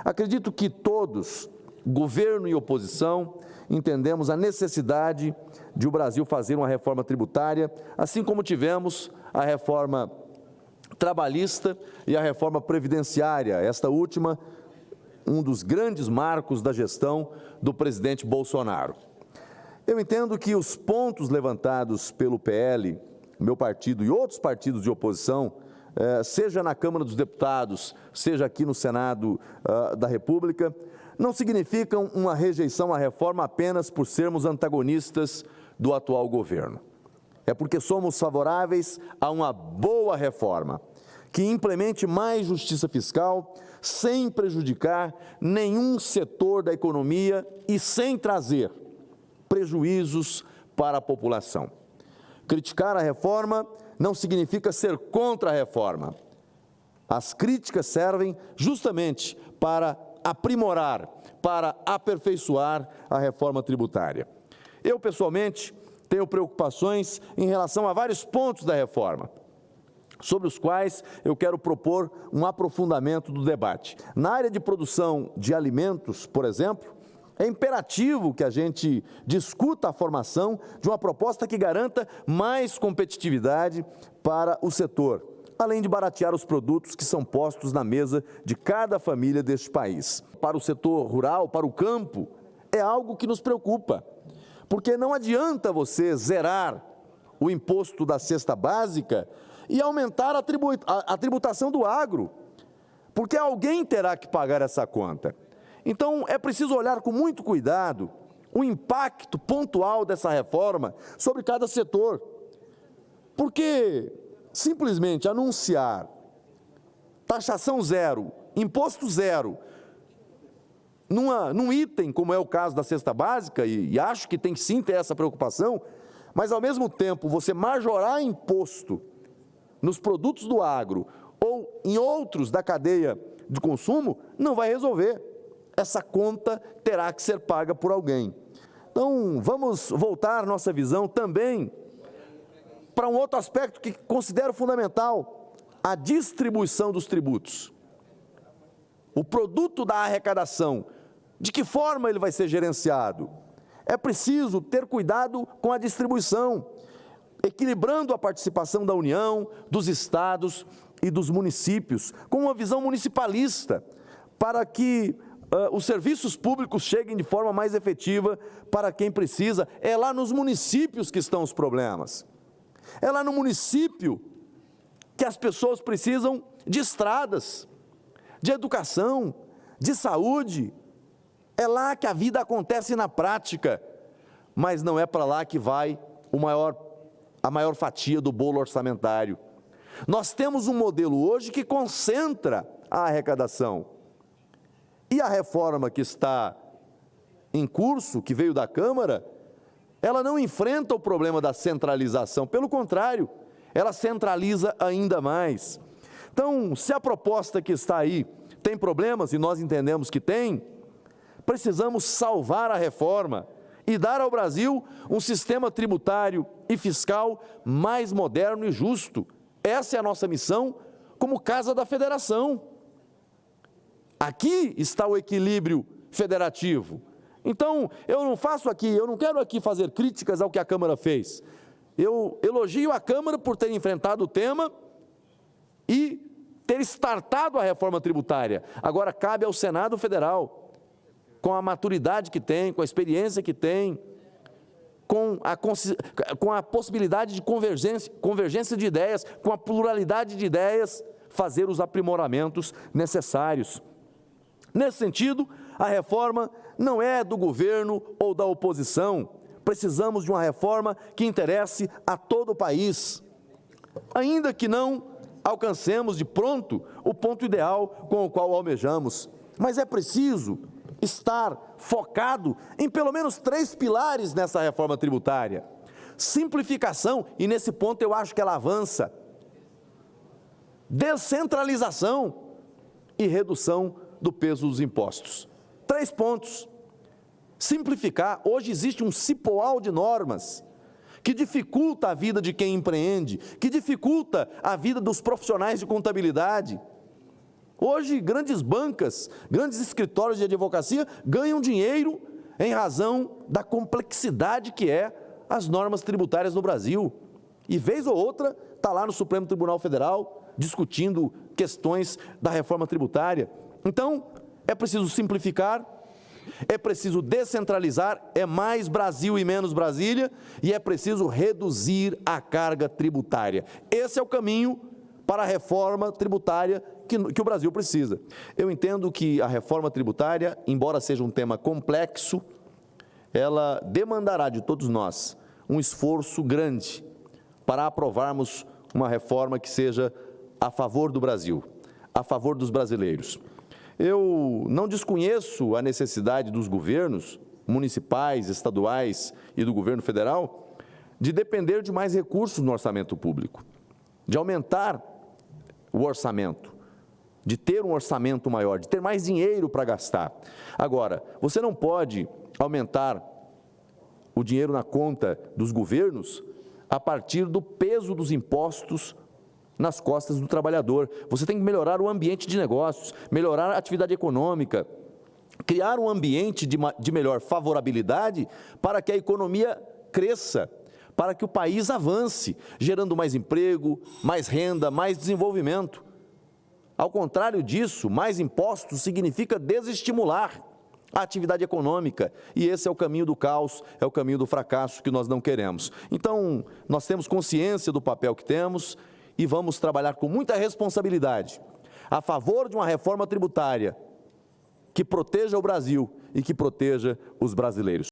Acredito que todos, governo e oposição, entendemos a necessidade de o Brasil fazer uma reforma tributária, assim como tivemos a reforma trabalhista e a reforma previdenciária, esta última, um dos grandes marcos da gestão do presidente Bolsonaro. Eu entendo que os pontos levantados pelo PL, meu partido e outros partidos de oposição, seja na Câmara dos Deputados, seja aqui no Senado da República, não significam uma rejeição à reforma apenas por sermos antagonistas do atual governo. É porque somos favoráveis a uma boa reforma, que implemente mais justiça fiscal, sem prejudicar nenhum setor da economia e sem trazer prejuízos para a população. Criticar a reforma não significa ser contra a reforma. As críticas servem justamente para aprimorar, para aperfeiçoar a reforma tributária. Eu, pessoalmente, tenho preocupações em relação a vários pontos da reforma, sobre os quais eu quero propor um aprofundamento do debate. Na área de produção de alimentos, por exemplo, é imperativo que a gente discuta a formação de uma proposta que garanta mais competitividade para o setor, além de baratear os produtos que são postos na mesa de cada família deste país. Para o setor rural, para o campo, é algo que nos preocupa, porque não adianta você zerar o imposto da cesta básica e aumentar a tributação do agro, porque alguém terá que pagar essa conta. Então, é preciso olhar com muito cuidado o impacto pontual dessa reforma sobre cada setor, porque simplesmente anunciar taxação zero, imposto zero, num item como é o caso da cesta básica, e acho que tem que sim ter essa preocupação, mas ao mesmo tempo você majorar imposto nos produtos do agro ou em outros da cadeia de consumo, não vai resolver. Essa conta terá que ser paga por alguém. Então, vamos voltar nossa visão também para um outro aspecto que considero fundamental, a distribuição dos tributos. O produto da arrecadação, de que forma ele vai ser gerenciado? É preciso ter cuidado com a distribuição, equilibrando a participação da União, dos estados e dos municípios, com uma visão municipalista, para que os serviços públicos cheguem de forma mais efetiva para quem precisa. É lá nos municípios que estão os problemas. É lá no município que as pessoas precisam de estradas, de educação, de saúde. É lá que a vida acontece na prática, mas não é para lá que vai a maior fatia do bolo orçamentário. Nós temos um modelo hoje que concentra a arrecadação. E a reforma que está em curso, que veio da Câmara, ela não enfrenta o problema da centralização, pelo contrário, ela centraliza ainda mais. Então, se a proposta que está aí tem problemas, e nós entendemos que tem, precisamos salvar a reforma e dar ao Brasil um sistema tributário e fiscal mais moderno e justo. Essa é a nossa missão como Casa da Federação. Aqui está o equilíbrio federativo. Então, eu não quero aqui fazer críticas ao que a Câmara fez. Eu elogio a Câmara por ter enfrentado o tema e ter startado a reforma tributária. Agora, cabe ao Senado Federal, com a maturidade que tem, com a experiência que tem, com a possibilidade de convergência de ideias, com a pluralidade de ideias, fazer os aprimoramentos necessários. Nesse sentido, a reforma não é do governo ou da oposição. Precisamos de uma reforma que interesse a todo o país. Ainda que não alcancemos de pronto o ponto ideal com o qual almejamos, mas é preciso estar focado em pelo menos 3 pilares nessa reforma tributária. Simplificação, e nesse ponto eu acho que ela avança. Descentralização e redução do peso dos impostos. 3 pontos. Simplificar. Hoje existe um cipoal de normas que dificulta a vida de quem empreende, que dificulta a vida dos profissionais de contabilidade. Hoje, grandes bancas, grandes escritórios de advocacia ganham dinheiro em razão da complexidade que é as normas tributárias no Brasil. E vez ou outra está lá no Supremo Tribunal Federal discutindo questões da reforma tributária. Então, é preciso simplificar, é preciso descentralizar, é mais Brasil e menos Brasília, e é preciso reduzir a carga tributária. Esse é o caminho para a reforma tributária que o Brasil precisa. Eu entendo que a reforma tributária, embora seja um tema complexo, ela demandará de todos nós um esforço grande para aprovarmos uma reforma que seja a favor do Brasil, a favor dos brasileiros. Eu não desconheço a necessidade dos governos municipais, estaduais e do governo federal de depender de mais recursos no orçamento público, de aumentar o orçamento, de ter um orçamento maior, de ter mais dinheiro para gastar. Agora, você não pode aumentar o dinheiro na conta dos governos a partir do peso dos impostos nas costas do trabalhador. Você tem que melhorar o ambiente de negócios, melhorar a atividade econômica, criar um ambiente de melhor favorabilidade para que a economia cresça, para que o país avance, gerando mais emprego, mais renda, mais desenvolvimento. Ao contrário disso, mais impostos significa desestimular a atividade econômica, e esse é o caminho do caos, é o caminho do fracasso que nós não queremos. Então, nós temos consciência do papel que temos e vamos trabalhar com muita responsabilidade a favor de uma reforma tributária que proteja o Brasil e que proteja os brasileiros.